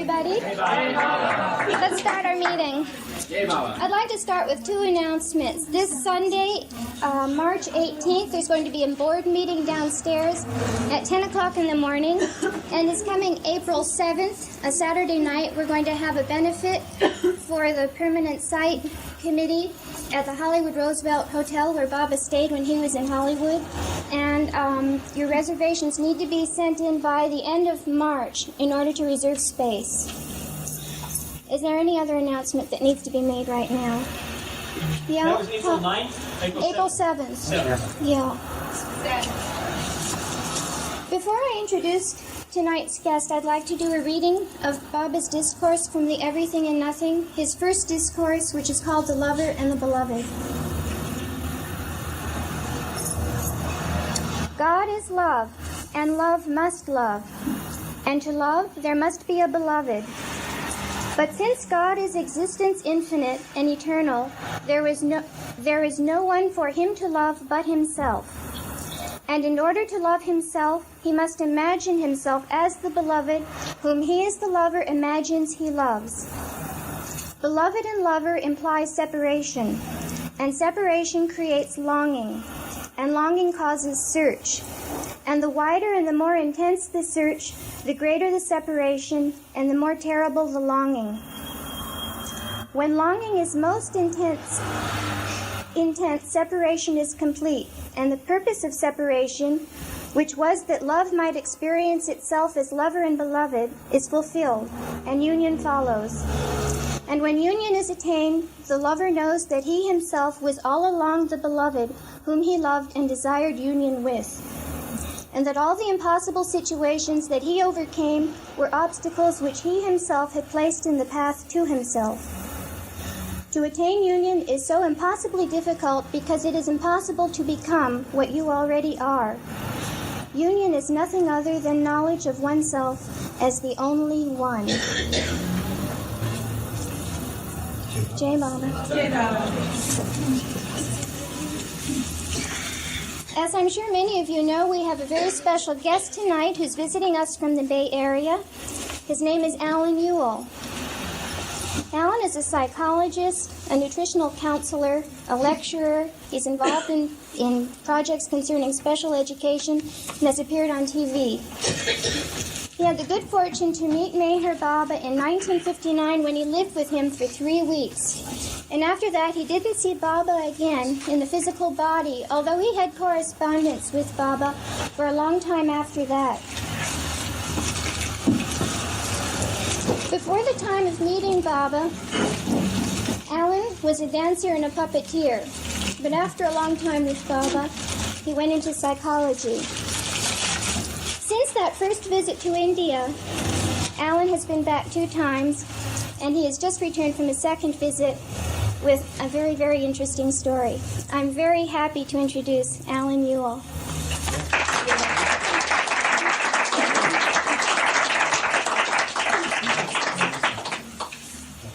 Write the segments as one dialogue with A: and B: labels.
A: everybody. Let's start our meeting. I'd like to start with two announcements. This Sunday, March 18th, there's going to be a board meeting downstairs at 10 o'clock in the morning. And this coming April 7th, a Saturday night, we're going to have a benefit for the Permanent Site Committee at the Hollywood Roosevelt Hotel where Baba stayed when he was in Hollywood. And your reservations need to be sent in by the end of March in order to reserve space. Is there any other announcement that needs to be made right now? Yeah?
B: That was April 9th?
A: April 7th. Yeah. Before I introduce tonight's guest, I'd like to do a reading of Baba's discourse from the Everything and Nothing, his first discourse, which is called The Lover and the Beloved. God is love, and love must love. And to love, there must be a beloved. But since God is existence infinite and eternal, there is no one for him to love but himself. And in order to love himself, he must imagine himself as the beloved, whom he as the lover imagines he loves. Beloved and lover implies separation, and separation creates longing, and longing causes search. And the wider and the more intense the search, the greater the separation, and the more terrible the longing. When longing is most intense, separation is complete, and the purpose of separation, which was that love might experience itself as lover and beloved, is fulfilled, and union follows. And when union is attained, the lover knows that he himself was all along the beloved whom he loved and desired union with, and that all the impossible situations that he overcame were obstacles which he himself had placed in the path to himself. To attain union is so impossibly difficult because it is impossible to become what you already are. Union is nothing other than knowledge of oneself as the only one. Jai Baba.
C: Jai Baba.
A: As I'm sure many of you know, we have a very special guest tonight who's visiting us from the Bay Area. His name is Alain Youell. Alain is a psychologist, a nutritional counselor, a lecturer. He's involved in projects concerning special education and has appeared on TV. He had the good fortune to meet Meher Baba in 1959 when he lived with him for 3 weeks. And after that, he didn't see Baba again in the physical body, although he had correspondence with Baba for a long time after that. Before the time of meeting Baba, Alain was a dancer and a puppeteer. But after a long time with Baba, he went into psychology. Since that first visit to India, Alain has been back 2 times, and he has just returned from his second visit with a very, very interesting story. I'm very happy to introduce Alain Youell.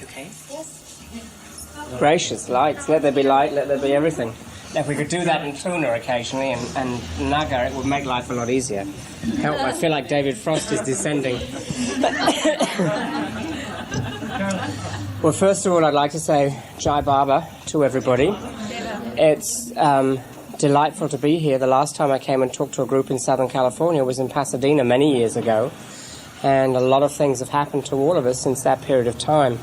D: Okay?
A: Yes.
D: Gracious, lights. Let there be light, let there be everything. Now, if we could do that in Tuna occasionally and Naga, it would make life a lot easier. Help, I feel like David Frost is descending. Well, first of all, I'd like to say Jai Baba to everybody. It's delightful to be here. The last time I came and talked to a group in Southern California was in Pasadena many years ago, and a lot of things have happened to all of us since that period of time.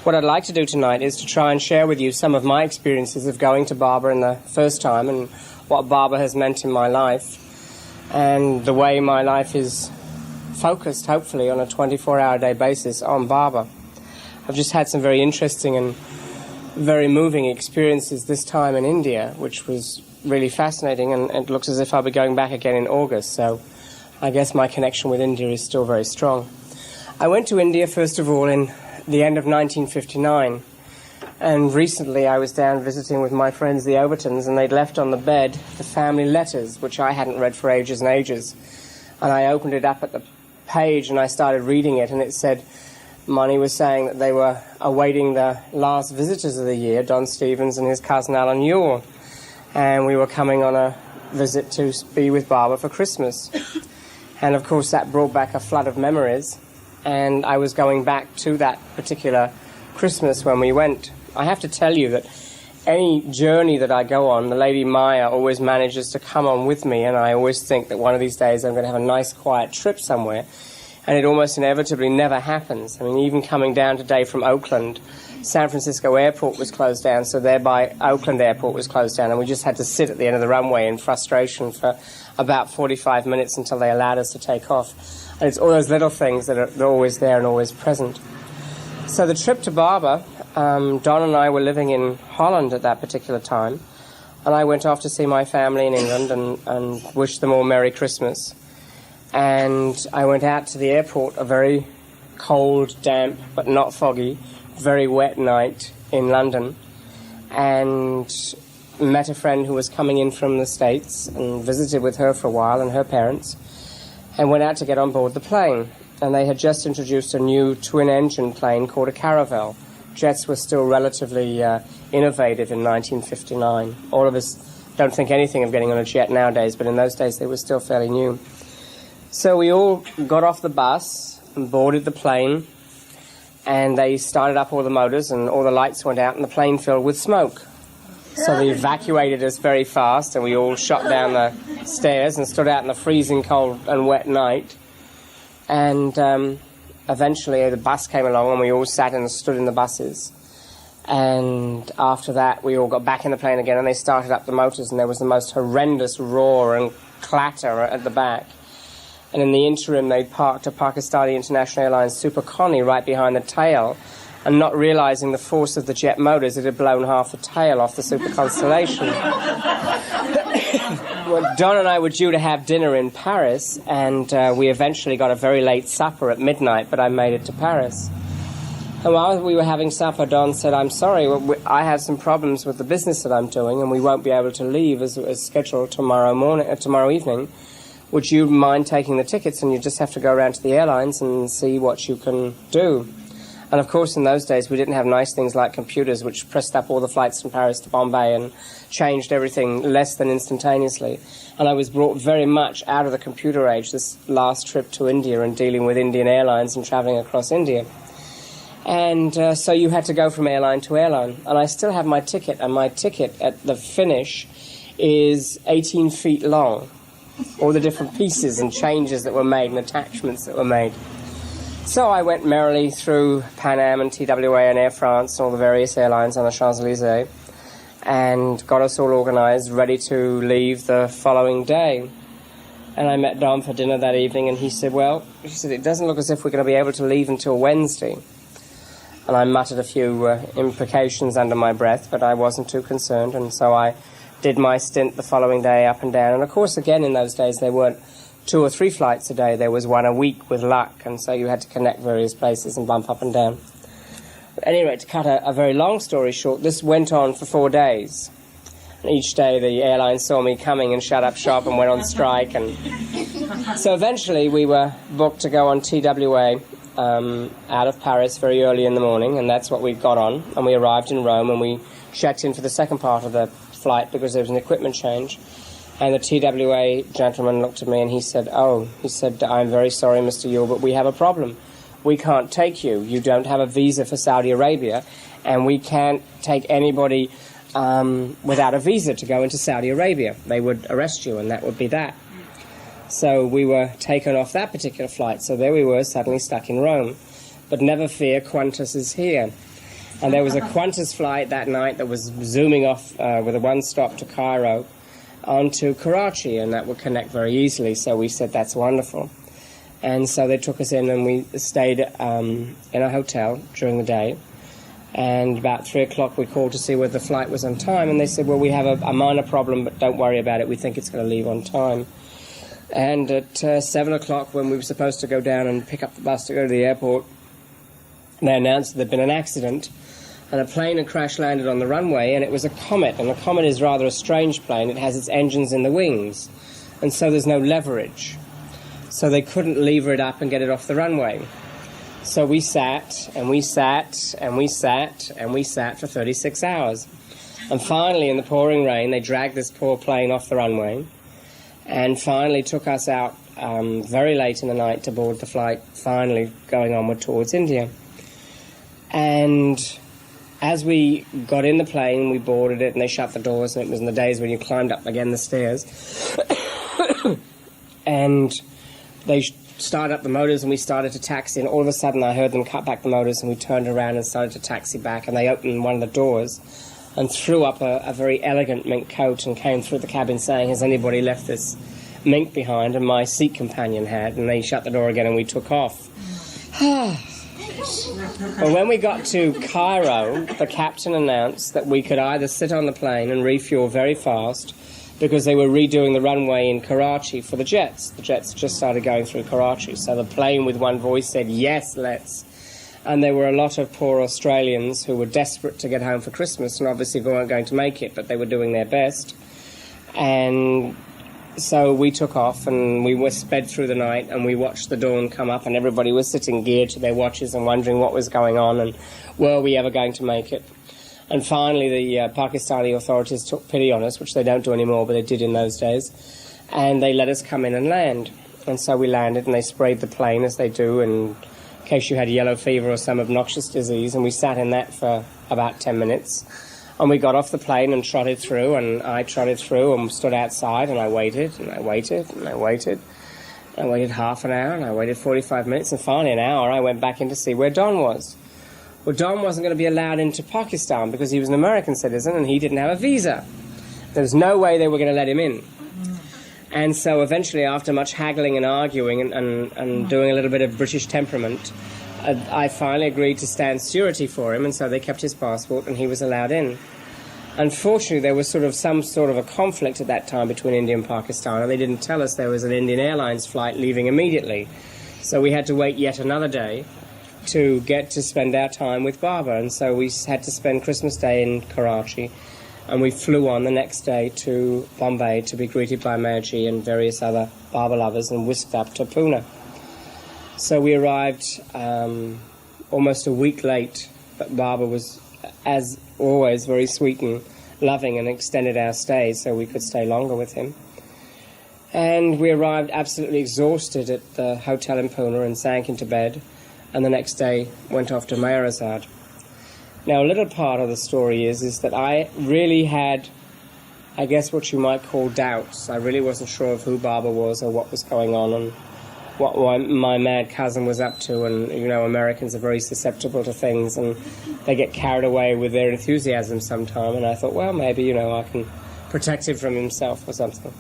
D: What I'd like to do tonight is to try and share with you some of my experiences of going to Baba in the first time and what Baba has meant in my life and the way my life is focused, hopefully, on a 24-hour-a-day basis on Baba. I've just had some very interesting and very moving experiences this time in India, which was really fascinating, and it looks as if I'll be going back again in August, so I guess my connection with India is still very strong. I went to India, first of all, in the end of 1959, and recently I was down visiting with my friends the Overtons, and they'd left on the bed the family letters, which I hadn't read for ages and ages, and I opened it up at the page and I started reading it, and it said Mani was saying that they were awaiting the last visitors of the year, Don Stevens and his cousin Alain Youell, and we were coming on a visit to be with Baba for Christmas. And of course that brought back a flood of memories. and I was going back to that particular Christmas when we went. I have to tell you that any journey that I go on, the Lady Maya always manages to come on with me, and I always think that one of these days I'm going to have a nice quiet trip somewhere, and it almost inevitably never happens. I mean, even coming down today from Oakland, San Francisco Airport was closed down, so thereby Oakland Airport was closed down, and we just had to sit at the end of the runway in frustration for about 45 minutes until they allowed us to take off. And it's all those little things that are always there and always present. So the trip to Baba, Don and I were living in Holland at that particular time, and I went off to see my family in England and wish them all Merry Christmas. And I went out to the airport, a very cold, damp, but not foggy, very wet night in London, and met a friend who was coming in from the States and visited with her for a while and her parents, and went out to get on board the plane. And they had just introduced a new twin-engine plane called a Caravel. Jets were still relatively innovative in 1959. All of us don't think anything of getting on a jet nowadays, but in those days they were still fairly new. So we all got off the bus and boarded the plane, and they started up all the motors and all the lights went out and the plane filled with smoke. So they evacuated us very fast, and we all shot down the stairs and stood out in the freezing cold and wet night. And eventually the bus came along and we all sat and stood in the buses. And after that we all got back in the plane again, and they started up the motors, and there was the most horrendous roar and clatter at the back. And in the interim they parked a Pakistani International Airlines Super Connie right behind the tail, and not realizing the force of the jet motors, it had blown half the tail off the Super Constellation. Well, Don and I were due to have dinner in Paris, and we eventually got a very late supper at midnight, but I made it to Paris. And while we were having supper, Don said, "I'm sorry, I have some problems with the business that I'm doing, and we won't be able to leave as scheduled tomorrow evening. Would you mind taking the tickets, and you just have to go around to the airlines and see what you can do?" And of course, in those days, we didn't have nice things like computers, which pressed up all the flights from Paris to Bombay and changed everything less than instantaneously. And I was brought very much out of the computer age this last trip to India and dealing with Indian Airlines and traveling across India. And so you had to go from airline to airline. And I still have my ticket, and my ticket at the finish is 18 feet long. All the different pieces and changes that were made and attachments that were made. So I went merrily through Pan Am and TWA and Air France and all the various airlines on the Champs-Élysées, and got us all organised, ready to leave the following day. And I met Don for dinner that evening, and he said, it doesn't look as if we're going to be able to leave until Wednesday. And I muttered a few imprecations under my breath, but I wasn't too concerned, and so I did my stint the following day up and down. And of course, again, in those days, there weren't 2 or 3 flights a day. There was one a week with luck, and so you had to connect various places and bump up and down. But anyway, to cut a very long story short, this went on for 4 days. And each day the airline saw me coming and shut up shop and went on strike. And so eventually we were booked to go on TWA out of Paris very early in the morning, and that's what we got on. And we arrived in Rome, and we checked in for the second part of the flight because there was an equipment change. And the TWA gentleman looked at me and he said, "I'm very sorry, Mr. Youell, but we have a problem. We can't take you. You don't have a visa for Saudi Arabia, and we can't take anybody without a visa to go into Saudi Arabia. They would arrest you, and that would be that." So we were taken off that particular flight. So there we were, suddenly stuck in Rome. But never fear, Qantas is here. And there was a Qantas flight that night that was zooming off with a one-stop to Cairo onto Karachi, and that would connect very easily. So we said, that's wonderful. And so they took us in, and we stayed in a hotel during the day. And about 3 o'clock we called to see whether the flight was on time, and they said, "Well, we have a minor problem, but don't worry about it. We think it's going to leave on time." And at 7 o'clock, when we were supposed to go down and pick up the bus to go to the airport, they announced that there'd been an accident, and a plane had crash-landed on the runway, and it was a Comet, and a Comet is rather a strange plane. It has its engines in the wings, and so there's no leverage. So they couldn't lever it up and get it off the runway. So we sat, and we sat, and we sat, and we sat for 36 hours. And finally, in the pouring rain, they dragged this poor plane off the runway, and finally took us out very late in the night to board the flight, finally going onward towards India. And as we got in the plane, we boarded it, and they shut the doors, and it was in the days when you climbed up again the stairs. And they started up the motors, and we started to taxi, and all of a sudden I heard them cut back the motors, and we turned around and started to taxi back, and they opened one of the doors and threw up a very elegant mink coat and came through the cabin saying, "Has anybody left this mink behind?" And my seat companion had, and they shut the door again and we took off. Well, when we got to Cairo, the captain announced that we could either sit on the plane and refuel very fast, because they were redoing the runway in Karachi for the jets. The jets just started going through Karachi, so the plane with one voice said, "Yes, let's." And there were a lot of poor Australians who were desperate to get home for Christmas and obviously weren't going to make it, but they were doing their best. And so we took off and we were sped through the night, and we watched the dawn come up, and everybody was sitting geared to their watches and wondering what was going on and were we ever going to make it. And finally the Pakistani authorities took pity on us, which they don't do anymore, but they did in those days, and they let us come in and land. And so we landed, and they sprayed the plane as they do in case you had yellow fever or some obnoxious disease, and we sat in that for about 10 minutes. And we got off the plane and trotted through, and I trotted through and stood outside, and I waited, and I waited, and I waited. I waited half an hour, and I waited 45 minutes, and finally an hour I went back in to see where Don was. Well, Don wasn't going to be allowed into Pakistan because he was an American citizen and he didn't have a visa. There was no way they were going to let him in. And so eventually, after much haggling and arguing and doing a little bit of British temperament, I finally agreed to stand surety for him, and so they kept his passport and he was allowed in. Unfortunately, there was some sort of a conflict at that time between India and Pakistan, and they didn't tell us there was an Indian Airlines flight leaving immediately. So we had to wait yet another day to get to spend our time with Baba, and so we had to spend Christmas Day in Karachi, and we flew on the next day to Bombay to be greeted by Maji and various other Baba lovers and whisked up to Pune. So we arrived almost a week late, but Baba was, as always, very sweet and loving and extended our stay so we could stay longer with him. And we arrived absolutely exhausted at the hotel in Pune and sank into bed, and the next day went off to Meherabad. Now, a little part of the story is that I really had, I guess, what you might call doubts. I really wasn't sure of who Baba was or what was going on and what my mad cousin was up to. And, you know, Americans are very susceptible to things and they get carried away with their enthusiasm sometime. And I thought, well, maybe, you know, I can protect him from himself or something.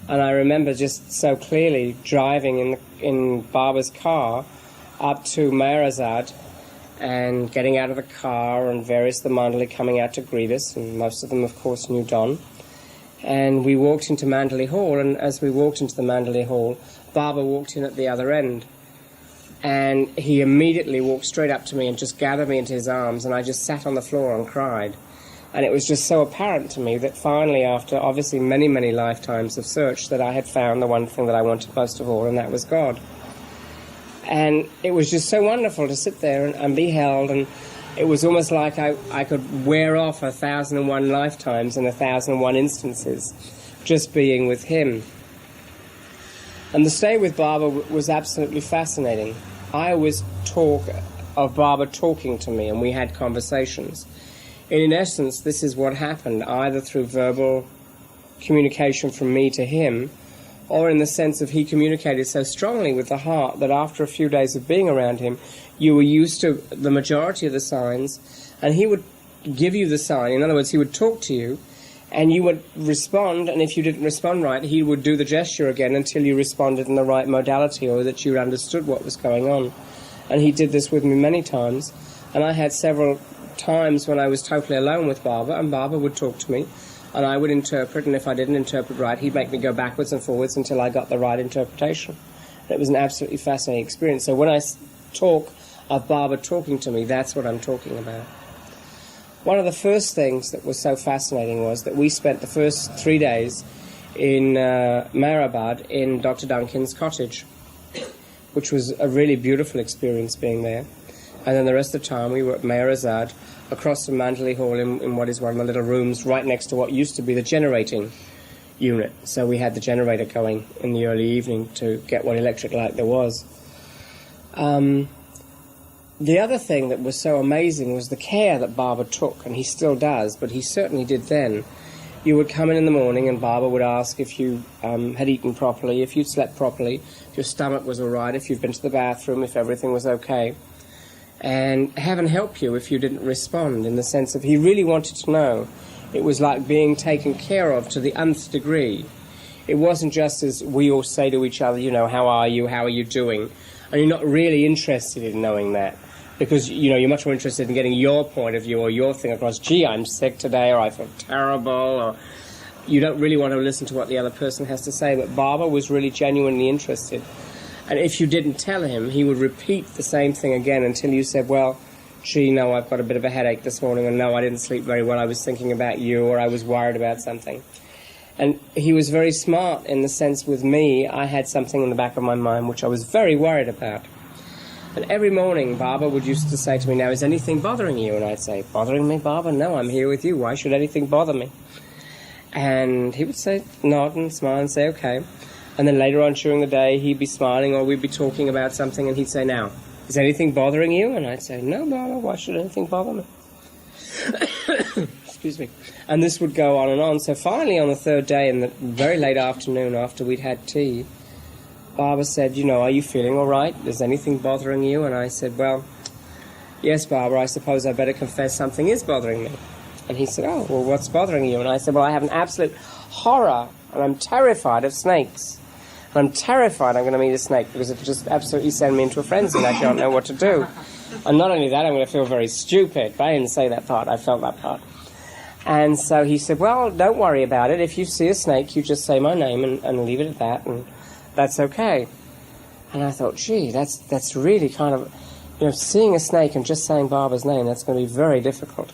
D: And I remember just so clearly driving in Baba's car up to Meherabad, and getting out of the car, and various of the Mandali coming out to greet us, and most of them, of course, knew Don. And we walked into Mandali Hall, and as we walked into the Mandali Hall, Baba walked in at the other end. And he immediately walked straight up to me and just gathered me into his arms, and I just sat on the floor and cried. And it was just so apparent to me that finally, after obviously many, many lifetimes of search, that I had found the one thing that I wanted most of all, and that was God. And it was just so wonderful to sit there and be held, and it was almost like I could wear off 1,001 lifetimes and 1,001 instances just being with him. And the stay with Baba was absolutely fascinating. I always talk of Baba talking to me, and we had conversations. And in essence, this is what happened, either through verbal communication from me to him, or in the sense of he communicated so strongly with the heart that after a few days of being around him, you were used to the majority of the signs, and he would give you the sign. In other words, he would talk to you, and you would respond, and if you didn't respond right, he would do the gesture again until you responded in the right modality, or that you understood what was going on. And he did this with me many times, and I had several times when I was totally alone with Baba, and Baba would talk to me, and I would interpret, and if I didn't interpret right, he'd make me go backwards and forwards until I got the right interpretation. And it was an absolutely fascinating experience. So when I talk of Baba talking to me, that's what I'm talking about. One of the first things that was so fascinating was that we spent the first 3 days in Meherabad in Dr. Duncan's cottage, which was a really beautiful experience being there. And then the rest of the time we were at Meherabad, across from Mandali Hall in what is one of the little rooms right next to what used to be the generating unit. So we had the generator going in the early evening to get what electric light there was. The other thing that was so amazing was the care that Baba took, and he still does, but he certainly did then. You would come in the morning and Baba would ask if you had eaten properly, if you'd slept properly, if your stomach was all right, if you'd been to the bathroom, if everything was okay. And heaven help you if you didn't respond, in the sense of he really wanted to know. It was like being taken care of to the nth degree. It wasn't just as we all say to each other, you know, how are you doing? And you're not really interested in knowing that. Because, you know, you're much more interested in getting your point of view or your thing across. Gee, I'm sick today, or I feel terrible, or you don't really want to listen to what the other person has to say. But Baba was really genuinely interested. And if you didn't tell him, he would repeat the same thing again until you said, well, gee, no, I've got a bit of a headache this morning, or no, I didn't sleep very well, I was thinking about you, or I was worried about something. And he was very smart in the sense with me, I had something in the back of my mind which I was very worried about. And every morning, Baba would used to say to me, now, is anything bothering you? And I'd say, bothering me, Baba? No, I'm here with you. Why should anything bother me? And he would say, nod and smile and say, okay. And then later on during the day, he'd be smiling or we'd be talking about something and he'd say, now, is anything bothering you? And I'd say, no, Baba, why should anything bother me? Excuse me. And this would go on and on. So finally, on the third day, in the very late afternoon after we'd had tea, Baba said, you know, are you feeling all right? Is anything bothering you? And I said, well, yes, Baba, I suppose I better confess something is bothering me. And he said, oh, well, what's bothering you? And I said, well, I have an absolute horror, and I'm terrified of snakes. And I'm terrified I'm going to meet a snake because it just absolutely send me into a frenzy and I don't know what to do. And not only that, I'm going to feel very stupid. But I didn't say that part. I felt that part. And so he said, well, don't worry about it. If you see a snake, you just say my name and leave it at that, and that's okay. And I thought, gee, that's really kind of, you know, seeing a snake and just saying Baba's name, that's going to be very difficult.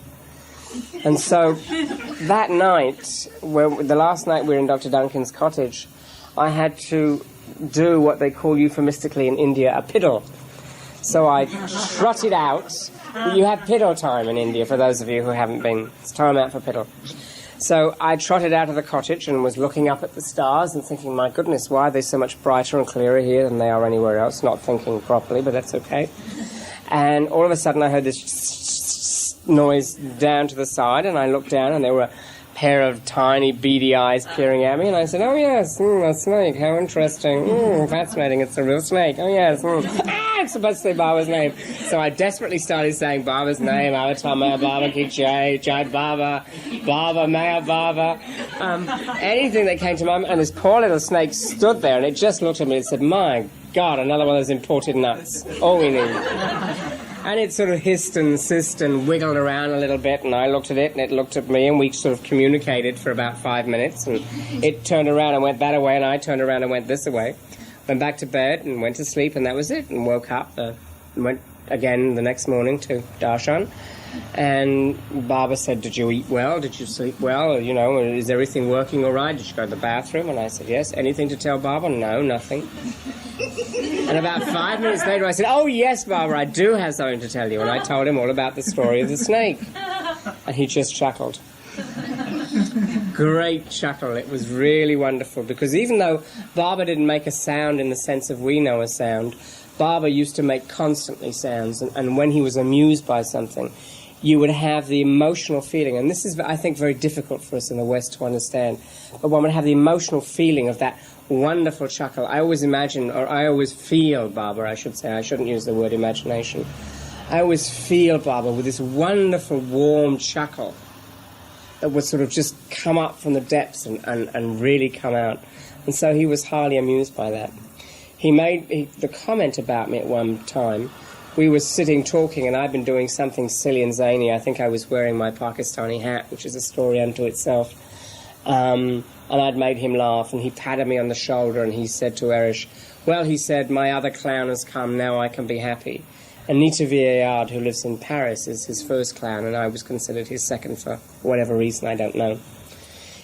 D: And so that night, the last night we were in Dr. Duncan's cottage, I had to do what they call euphemistically in India a piddle. So I trotted out. You have piddle time in India, for those of you who haven't been. It's time out for piddle. So I trotted out of the cottage and was looking up at the stars and thinking, my goodness, why are they so much brighter and clearer here than they are anywhere else? Not thinking properly, but that's okay. And all of a sudden I heard this noise down to the side, and I looked down and there were a pair of tiny beady eyes peering at me, and I said, oh yes, a snake, how interesting, fascinating, it's a real snake, oh yes, I'm supposed to say Baba's name. So I desperately started saying Baba's name, Avatar Meher Baba Ki Jai, Jai Baba, Baba Meher Baba, anything that came to mind, and this poor little snake stood there and it just looked at me and said, my God, another one of those imported nuts, all we need. And it sort of hissed and sissed and wiggled around a little bit, and I looked at it, and it looked at me, and we sort of communicated for about 5 minutes, and it turned around and went that way, and I turned around and went this way. Went back to bed and went to sleep, and that was it, and woke up and went again the next morning to Darshan. And Baba said, did you eat well? Did you sleep well? You know, is everything working all right? Did you go to the bathroom? And I said, yes. Anything to tell Baba? No, nothing. And about 5 minutes later I said, oh yes, Baba, I do have something to tell you. And I told him all about the story of the snake. And he just chuckled. Great chuckle. It was really wonderful, because even though Baba didn't make a sound in the sense of we know a sound, Baba used to make constantly sounds, and when he was amused by something, you would have the emotional feeling, and this is, I think, very difficult for us in the West to understand, but one would have the emotional feeling of that wonderful chuckle. I always imagine, or I always feel Baba, I should say, I shouldn't use the word imagination. I always feel Baba with this wonderful warm chuckle that would sort of just come up from the depths and really come out. And so he was highly amused by that. He made the comment about me at one time. We were sitting talking, and I'd been doing something silly and zany. I think I was wearing my Pakistani hat, which is a story unto itself. And I'd made him laugh, and he patted me on the shoulder, and he said to Erish, well, he said, my other clown has come, now I can be happy. And Nita Villard, who lives in Paris, is his first clown, and I was considered his second for whatever reason, I don't know.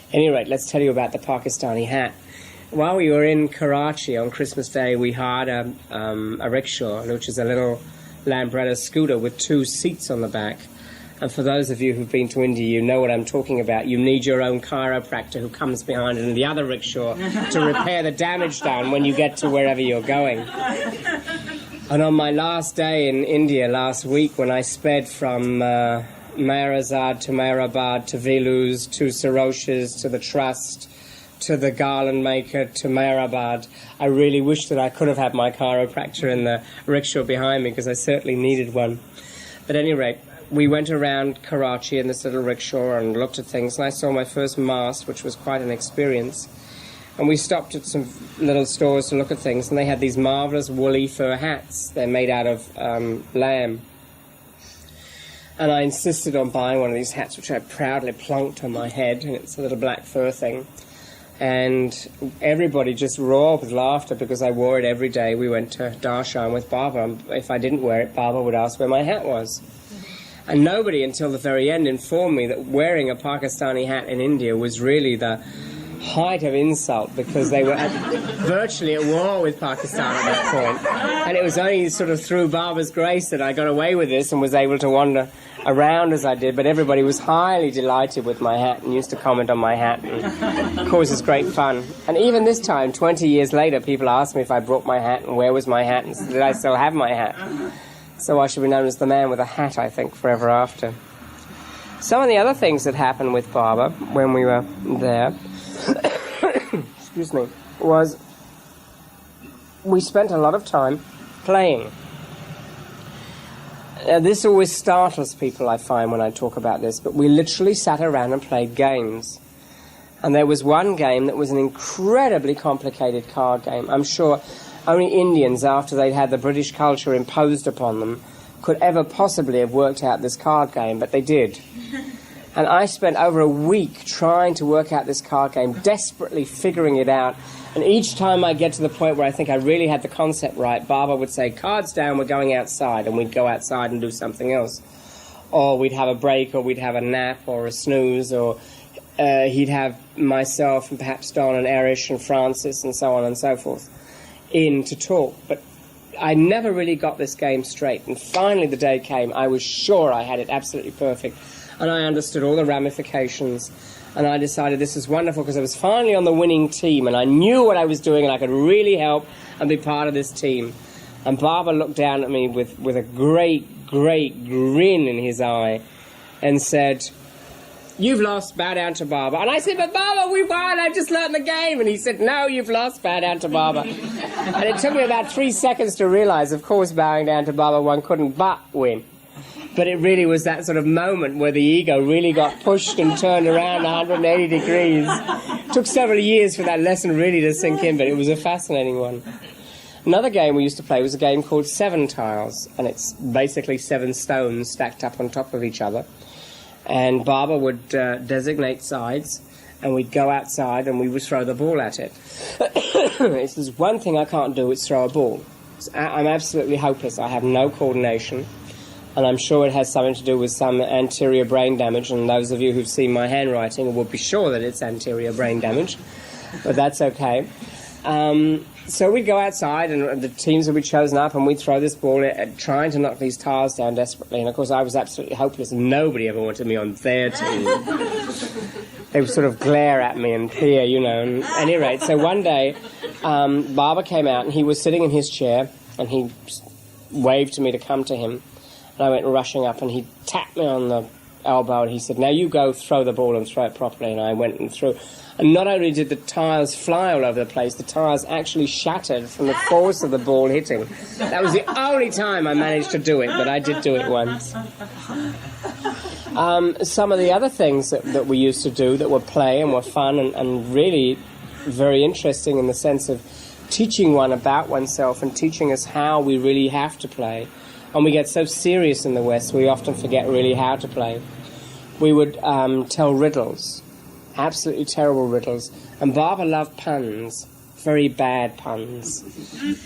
D: At any rate, let's tell you about the Pakistani hat. While we were in Karachi on Christmas Day, we hired a rickshaw, which is a little Lambretta scooter with 2 seats on the back. And for those of you who've been to India, you know what I'm talking about. You need your own chiropractor who comes behind in the other rickshaw to repair the damage done when you get to wherever you're going. And on my last day in India last week, when I sped from Meherazad to Meherabad to Vilus to Saroshes to the Trust to the Garland Maker to Meherabad, I really wish that I could have had my chiropractor in the rickshaw behind me, because I certainly needed one. At any rate, we went around Karachi in this little rickshaw and looked at things, and I saw my first mast, which was quite an experience. And we stopped at some little stores to look at things, and they had these marvellous woolly fur hats. They're made out of lamb. And I insisted on buying one of these hats, which I proudly plunked on my head, and it's a little black fur thing. And everybody just roared with laughter because I wore it every day. We went to Darshan with Baba, and if I didn't wear it, Baba would ask where my hat was. And nobody until the very end informed me that wearing a Pakistani hat in India was really the height of insult, because they were virtually at war with Pakistan at that point. And it was only sort of through Baba's grace that I got away with this and was able to wander around as I did. But everybody was highly delighted with my hat and used to comment on my hat, and causes great fun. And even this time, 20 years later, people asked me if I brought my hat and where was my hat, and did I still have my hat. So I should be known as the man with a hat, I think, forever after. Some of the other things that happened with Baba when we were there, excuse me, was we spent a lot of time playing. This always startles people, I find, when I talk about this, but we literally sat around and played games. And there was one game that was an incredibly complicated card game. I'm sure only Indians, after they'd had the British culture imposed upon them, could ever possibly have worked out this card game, but they did. And I spent over a week trying to work out this card game, desperately figuring it out. And each time I get to the point where I think I really had the concept right, Baba would say, cards down, we're going outside, and we'd go outside and do something else. Or we'd have a break, or we'd have a nap, or a snooze, or he'd have myself and perhaps Don and Erich and Francis and so on and so forth in to talk. But I never really got this game straight. And finally the day came, I was sure I had it absolutely perfect. And I understood all the ramifications. And I decided this is wonderful, because I was finally on the winning team, and I knew what I was doing, and I could really help and be part of this team. And Baba looked down at me with a great, great grin in his eye and said, "You've lost, bow down to Baba." And I said, "But Baba, we won, I just learned the game." And he said, "No, you've lost, bow down to Baba." And it took me about 3 seconds to realize, of course, bowing down to Baba, one couldn't but win. But it really was that sort of moment where the ego really got pushed and turned around 180 degrees. It took several years for that lesson really to sink in, but it was a fascinating one. Another game we used to play was a game called Seven Tiles, and it's basically 7 stones stacked up on top of each other. And Baba would designate sides, and we'd go outside and we would throw the ball at it. If there's one thing I can't do, it's throw a ball. I'm absolutely hopeless. I have no coordination. And I'm sure it has something to do with some anterior brain damage, and those of you who've seen my handwriting will be sure that it's anterior brain damage, but that's okay. So we'd go outside, and the teams would be chosen up, and we'd throw this ball at trying to knock these tiles down desperately. And of course I was absolutely hopeless, and nobody ever wanted me on their team. They would sort of glare at me and peer, you know. And at any rate, so one day Baba came out, and he was sitting in his chair, and he waved to me to come to him. And I went rushing up, and he tapped me on the elbow, and he said, "Now you go throw the ball and throw it properly." And I went and threw. And not only did the tiles fly all over the place, the tiles actually shattered from the force of the ball hitting. That was the only time I managed to do it, but I did do it once. Some of the other things that we used to do that were play and were fun and really very interesting in the sense of teaching one about oneself and teaching us how we really have to play. And we get so serious in the West, we often forget really how to play. We would tell riddles, absolutely terrible riddles. And Baba loved puns, very bad puns.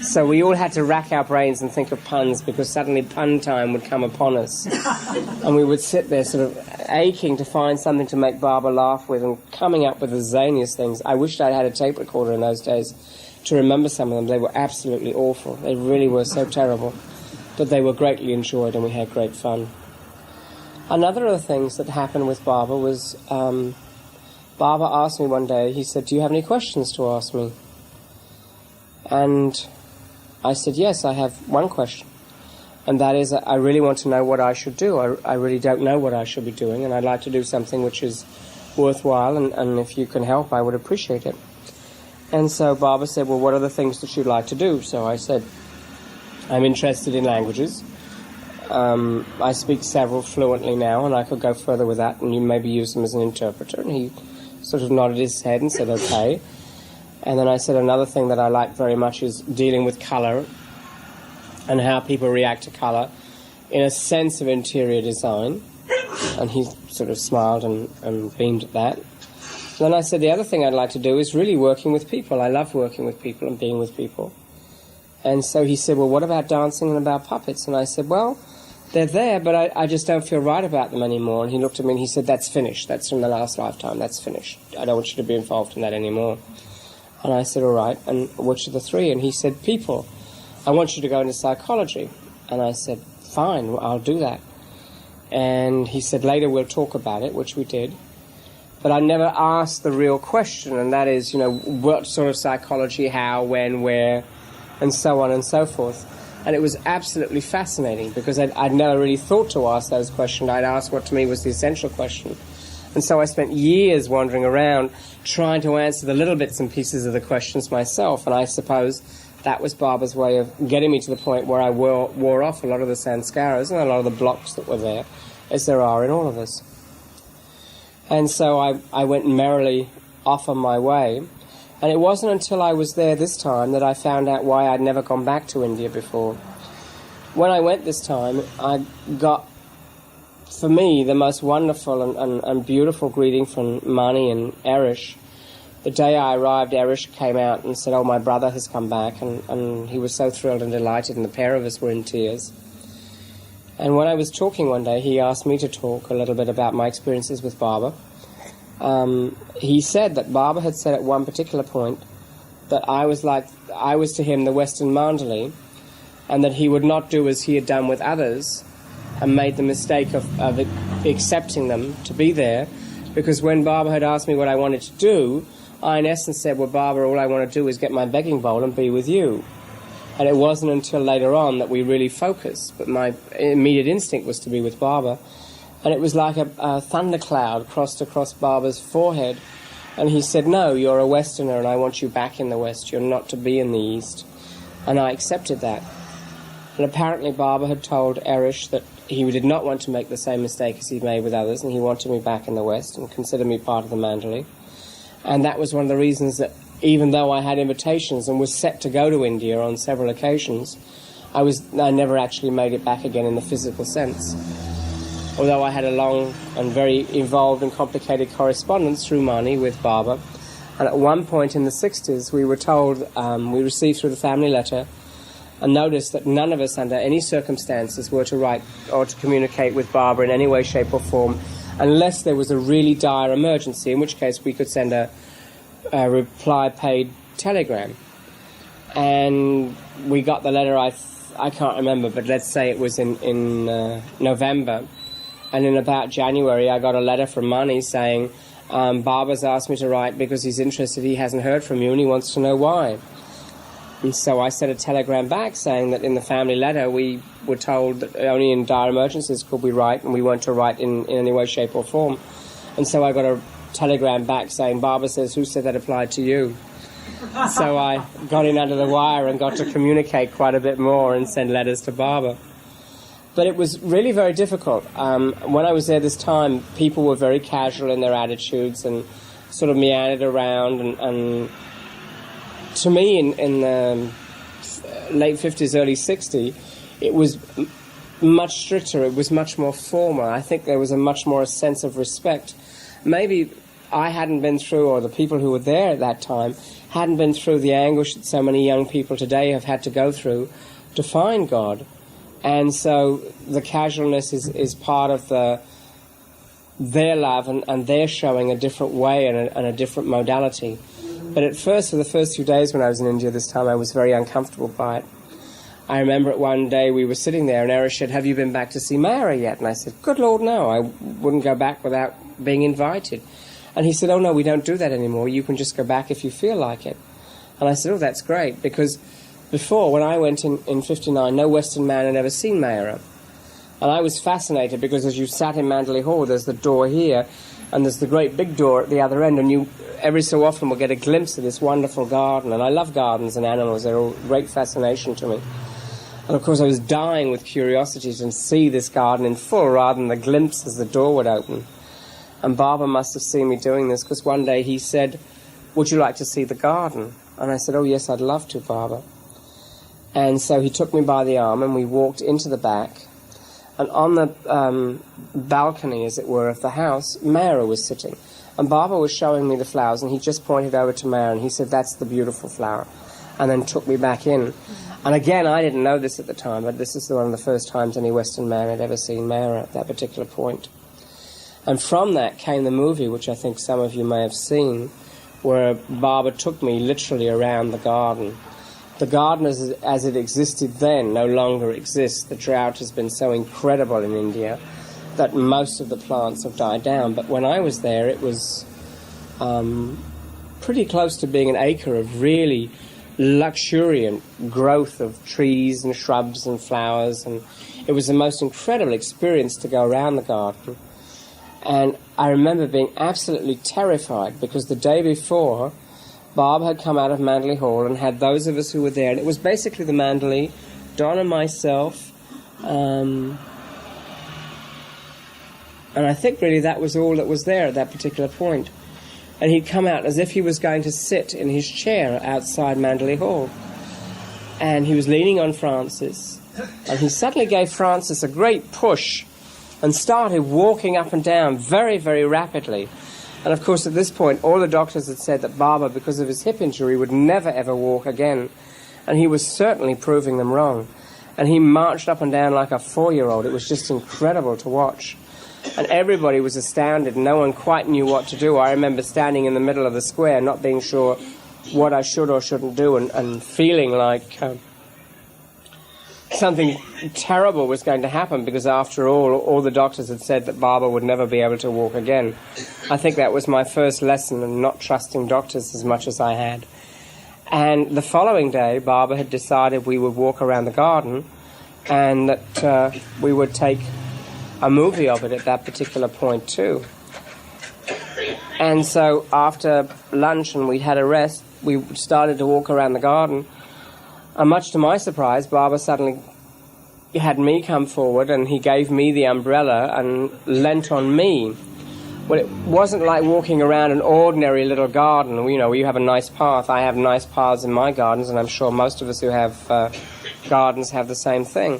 D: So we all had to rack our brains and think of puns, because suddenly pun time would come upon us. And we would sit there sort of aching to find something to make Baba laugh with and coming up with the zaniest things. I wished I'd had a tape recorder in those days to remember some of them. They were absolutely awful. They really were so terrible. But they were greatly enjoyed, and we had great fun. Another of the things that happened with Baba was Baba asked me one day, he said, "Do you have any questions to ask me?" And I said, "Yes, I have one question. And that is, I really want to know what I should do. I really don't know what I should be doing, and I'd like to do something which is worthwhile, and if you can help, I would appreciate it." And so Baba said, "Well, what are the things that you'd like to do?" So I said, "I'm interested in languages. I speak several fluently now, and I could go further with that, and you maybe use them as an interpreter." And he sort of nodded his head and said, "Okay." And then I said, "Another thing that I like very much is dealing with colour and how people react to colour in a sense of interior design." And he sort of smiled and beamed at that. Then I said, "The other thing I'd like to do is really working with people. I love working with people and being with people." And so he said, "Well, what about dancing and about puppets?" And I said, "Well, they're there, but I just don't feel right about them anymore." And he looked at me and he said, "That's finished. That's from the last lifetime. That's finished. I don't want you to be involved in that anymore." And I said, "All right, and which are the three?" And he said, "People. I want you to go into psychology." And I said, "Fine, I'll do that." And he said, "Later we'll talk about it," which we did. But I never asked the real question, and that is, what sort of psychology, how, when, where, and so on and so forth. And it was absolutely fascinating, because I'd never really thought to ask those questions. I'd asked what to me was the essential question. And so I spent years wandering around trying to answer the little bits and pieces of the questions myself, and I suppose that was Baba's way of getting me to the point where I wore off a lot of the sanskaras and a lot of the blocks that were there, as there are in all of us. And so I went merrily off on my way, and it wasn't until I was there this time that I found out why I'd never gone back to India before. When I went this time, I got, for me, the most wonderful and beautiful greeting from Mani and Erish. The day I arrived, Erish came out and said, "Oh, my brother has come back," and he was so thrilled and delighted, and the pair of us were in tears. And when I was talking one day, he asked me to talk a little bit about my experiences with Baba. He said that Baba had said at one particular point that I was to him the Western Mandali, and that he would not do as he had done with others and made the mistake of accepting them to be there, because when Baba had asked me what I wanted to do, I in essence said, "Well, Baba, all I want to do is get my begging bowl and be with you." And it wasn't until later on that we really focused, but my immediate instinct was to be with Baba. And it was like a thundercloud crossed across Baba's forehead, and he said, "No, you're a Westerner, and I want you back in the West. You're not to be in the East." And I accepted that. And apparently Baba had told Erish that he did not want to make the same mistake as he'd made with others, and he wanted me back in the West and considered me part of the Mandali. And that was one of the reasons that even though I had invitations and was set to go to India on several occasions, I never actually made it back again in the physical sense. Although I had a long and very involved and complicated correspondence through Mani with Baba. And at one point in the 60s, we were told, we received through the family letter, a notice that none of us under any circumstances were to write or to communicate with Baba in any way, shape or form, unless there was a really dire emergency, in which case we could send a reply-paid telegram. And we got the letter, I can't remember, but let's say it was in November. And in about January, I got a letter from Mani saying, "Baba's asked me to write because he's interested, he hasn't heard from you, and he wants to know why." And so I sent a telegram back saying that in the family letter we were told that only in dire emergencies could we write, and we weren't to write in any way, shape or form. And so I got a telegram back saying, "Baba says, who said that applied to you?" So I got in under the wire and got to communicate quite a bit more and send letters to Baba. But it was really very difficult. When I was there this time, people were very casual in their attitudes and sort of meandered around. And to me, in the late 50s, early 60s, it was much stricter. It was much more formal. I think there was a much more a sense of respect. Maybe I hadn't been through, or the people who were there at that time, hadn't been through the anguish that so many young people today have had to go through to find God. And so the casualness is part of their love and their showing a different way and a different modality. But at first, for the first few days when I was in India this time, I was very uncomfortable by it. I remember one day we were sitting there and Erich said, "Have you been back to see Meher yet?" And I said, "Good Lord, no, I wouldn't go back without being invited." And he said, "Oh no, we don't do that anymore. You can just go back if you feel like it." And I said, "Oh, that's great," because before, when I went in 59, no Western man had ever seen Meher. And I was fascinated because as you sat in Mandali Hall, there's the door here, and there's the great big door at the other end, and you every so often will get a glimpse of this wonderful garden. And I love gardens and animals. They're all great fascination to me. And of course I was dying with curiosity to see this garden in full rather than the glimpse as the door would open. And Baba must have seen me doing this because one day he said, "Would you like to see the garden?" And I said, "Oh yes, I'd love to, Baba." And so he took me by the arm and we walked into the back. And on the balcony, as it were, of the house, Meher was sitting. And Baba was showing me the flowers, and he just pointed over to Meher, and he said, "That's the beautiful flower," and then took me back in. And again, I didn't know this at the time, but this is one of the first times any Western man had ever seen Meher at that particular point. And from that came the movie, which I think some of you may have seen, where Baba took me literally around the garden. The garden as it existed then no longer exists. The drought has been so incredible in India that most of the plants have died down. But when I was there, it was pretty close to being an acre of really luxuriant growth of trees and shrubs and flowers. And it was the most incredible experience to go around the garden. And I remember being absolutely terrified because the day before, Bob had come out of Mandali Hall and had those of us who were there, and it was basically the Mandali, Don and myself, and I think really that was all that was there at that particular point. And he'd come out as if he was going to sit in his chair outside Mandali Hall. And he was leaning on Francis, and he suddenly gave Francis a great push and started walking up and down very, very rapidly. And of course, at this point, all the doctors had said that Baba, because of his hip injury, would never ever walk again. And he was certainly proving them wrong. And he marched up and down like a 4-year-old. It was just incredible to watch. And everybody was astounded. No one quite knew what to do. I remember standing in the middle of the square, not being sure what I should or shouldn't do, and feeling like something terrible was going to happen, because after all the doctors had said that Baba would never be able to walk again. I think that was my first lesson in not trusting doctors as much as I had. And the following day, Baba had decided we would walk around the garden and that we would take a movie of it at that particular point too. And so after lunch and we'd had a rest, we started to walk around the garden. And much to my surprise, Baba suddenly had me come forward and he gave me the umbrella and leant on me. Well, it wasn't like walking around an ordinary little garden, you know, where you have a nice path. I have nice paths in my gardens, and I'm sure most of us who have gardens have the same thing.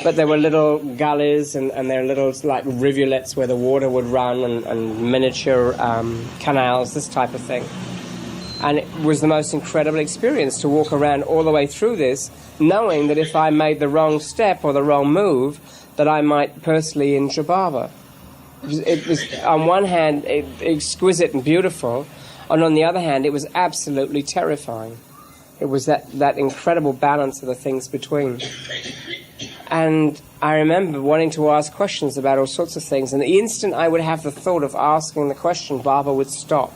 D: But there were little gullies and there are little like rivulets where the water would run and miniature canals, this type of thing. And it was the most incredible experience to walk around all the way through this, knowing that if I made the wrong step or the wrong move, that I might personally injure Baba. It was, on one hand, exquisite and beautiful, and on the other hand, it was absolutely terrifying. It was that incredible balance of the things between. And I remember wanting to ask questions about all sorts of things, and the instant I would have the thought of asking the question, Baba would stop.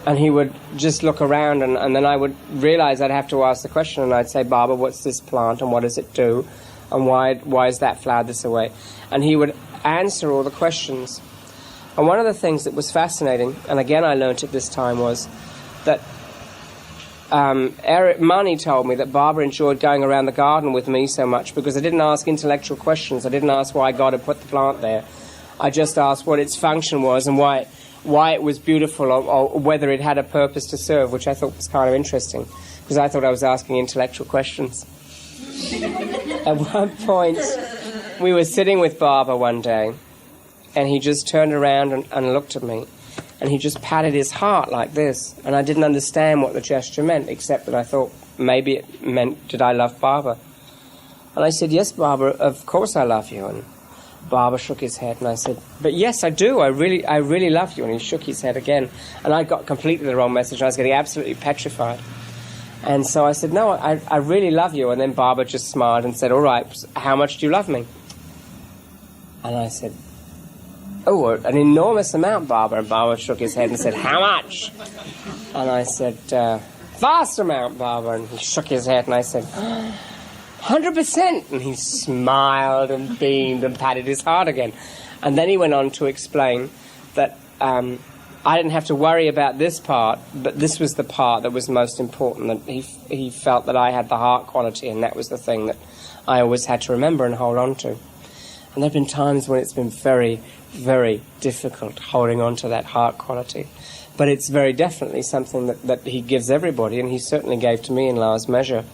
D: And he would just look around, and then I would realize I'd have to ask the question, and I'd say, "Baba, what's this plant, and what does it do, and why is that flower this way?" And he would answer all the questions. And one of the things that was fascinating, and again I learnt at this time, was that Mani told me that Baba enjoyed going around the garden with me so much because I didn't ask intellectual questions. I didn't ask why God had put the plant there. I just asked what its function was and why it was beautiful, or whether it had a purpose to serve, which I thought was kind of interesting, because I thought I was asking intellectual questions. At one point, we were sitting with Baba one day, and he just turned around and looked at me, and he just patted his heart like this, and I didn't understand what the gesture meant, except that I thought maybe it meant, did I love Baba? And I said, "Yes, Baba, of course I love you." And Baba shook his head, and I said, "But yes, I do. I really love you." And he shook his head again, and I got completely the wrong message. I was getting absolutely petrified. And so I said, no, I really love you. And then Barbara just smiled and said, all right, how much do you love me? And I said, oh, an enormous amount, Barbara. And Barbara shook his head and said, how much? And I said, vast amount, Barbara. And he shook his head and I said, 100%. And he smiled and beamed and patted his heart again. And then he went on to explain that I didn't have to worry about this part, but this was the part that was most important, that he felt that I had the heart quality, and that was the thing that I always had to remember and hold on to. And there have been times when it's been very, very difficult holding on to that heart quality. But it's very definitely something that he gives everybody, and he certainly gave to me in large measure.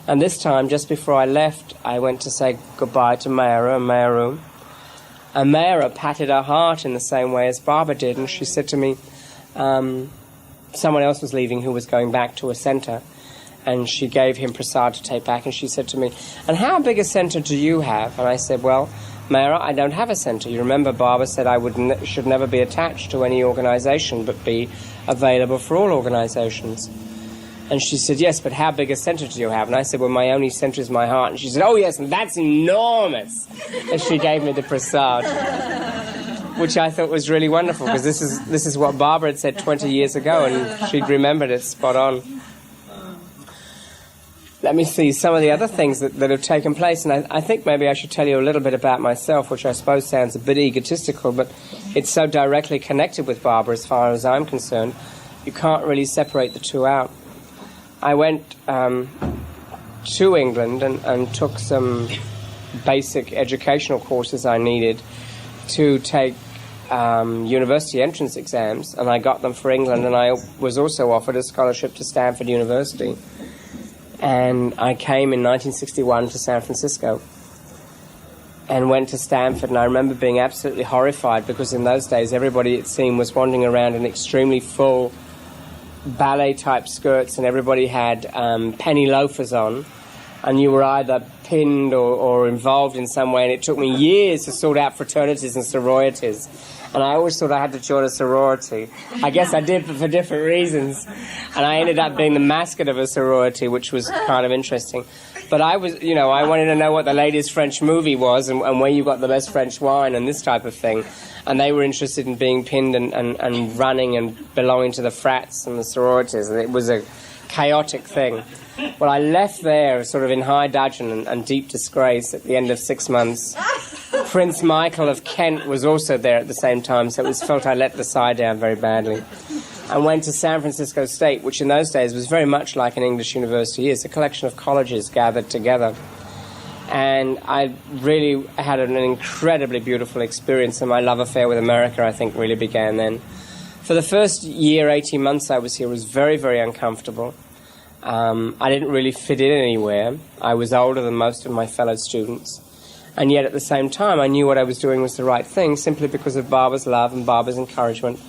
D: And this time, just before I left, I went to say goodbye to Meher. And Meher patted her heart in the same way as Barbara did, and she said to me, someone else was leaving who was going back to a centre, and she gave him prasad to take back, and she said to me, and how big a centre do you have? And I said, well, Meher, I don't have a centre. You remember Barbara said I should never be attached to any organisation, but be available for all organisations. And she said, yes, but how big a centre do you have? And I said, well, my only centre is my heart. And she said, oh, yes, and that's enormous. And she gave me the prasad, which I thought was really wonderful, because this is what Barbara had said 20 years ago, and she'd remembered it spot on. Let me see some of the other things that have taken place, and I think maybe I should tell you a little bit about myself, which I suppose sounds a bit egotistical, but it's so directly connected with Barbara as far as I'm concerned. You can't really separate the two out. I went to England and took some basic educational courses I needed to take university entrance exams, and I got them for England, and I was also offered a scholarship to Stanford University. And I came in 1961 to San Francisco and went to Stanford, and I remember being absolutely horrified, because in those days everybody, it seemed, was wandering around in extremely full ballet-type skirts, and everybody had penny loafers on, and you were either pinned or involved in some way, and it took me years to sort out fraternities and sororities. And I always thought I had to join a sorority. I guess I did, but for different reasons. And I ended up being the mascot of a sorority, which was kind of interesting. But I was, I wanted to know what the latest French movie was and where you got the best French wine and this type of thing. And they were interested in being pinned and running and belonging to the frats and the sororities. And it was a chaotic thing. Well, I left there sort of in high dudgeon and deep disgrace at the end of 6 months. Prince Michael of Kent was also there at the same time, so it was felt I let the side down very badly. And went to San Francisco State, which in those days was very much like an English university is, a collection of colleges gathered together. And I really had an incredibly beautiful experience, and my love affair with America, I think, really began then. For the first year, 18 months I was here, was very, very uncomfortable. I didn't really fit in anywhere. I was older than most of my fellow students. And yet at the same time, I knew what I was doing was the right thing, simply because of Barbara's love and Barbara's encouragement.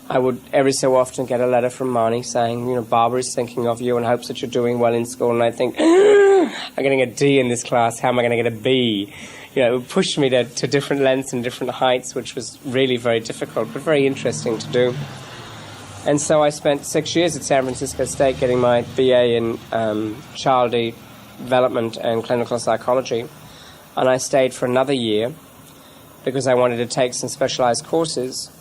D: I would every so often get a letter from Marnie saying, Barbara is thinking of you and hopes that you're doing well in school. And I think, I'm getting a D in this class, how am I going to get a B? It would push me to different lengths and different heights, which was really very difficult, but very interesting to do. And so I spent 6 years at San Francisco State getting my BA in child development and clinical psychology. And I stayed for another year because I wanted to take some specialized courses.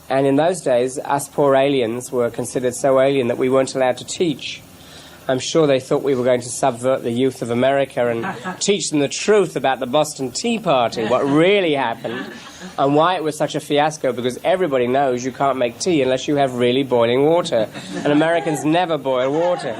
D: And in those days, us poor aliens were considered so alien that we weren't allowed to teach. I'm sure they thought we were going to subvert the youth of America and teach them the truth about the Boston Tea Party, what really happened, and why it was such a fiasco, because everybody knows you can't make tea unless you have really boiling water. And Americans never boil water.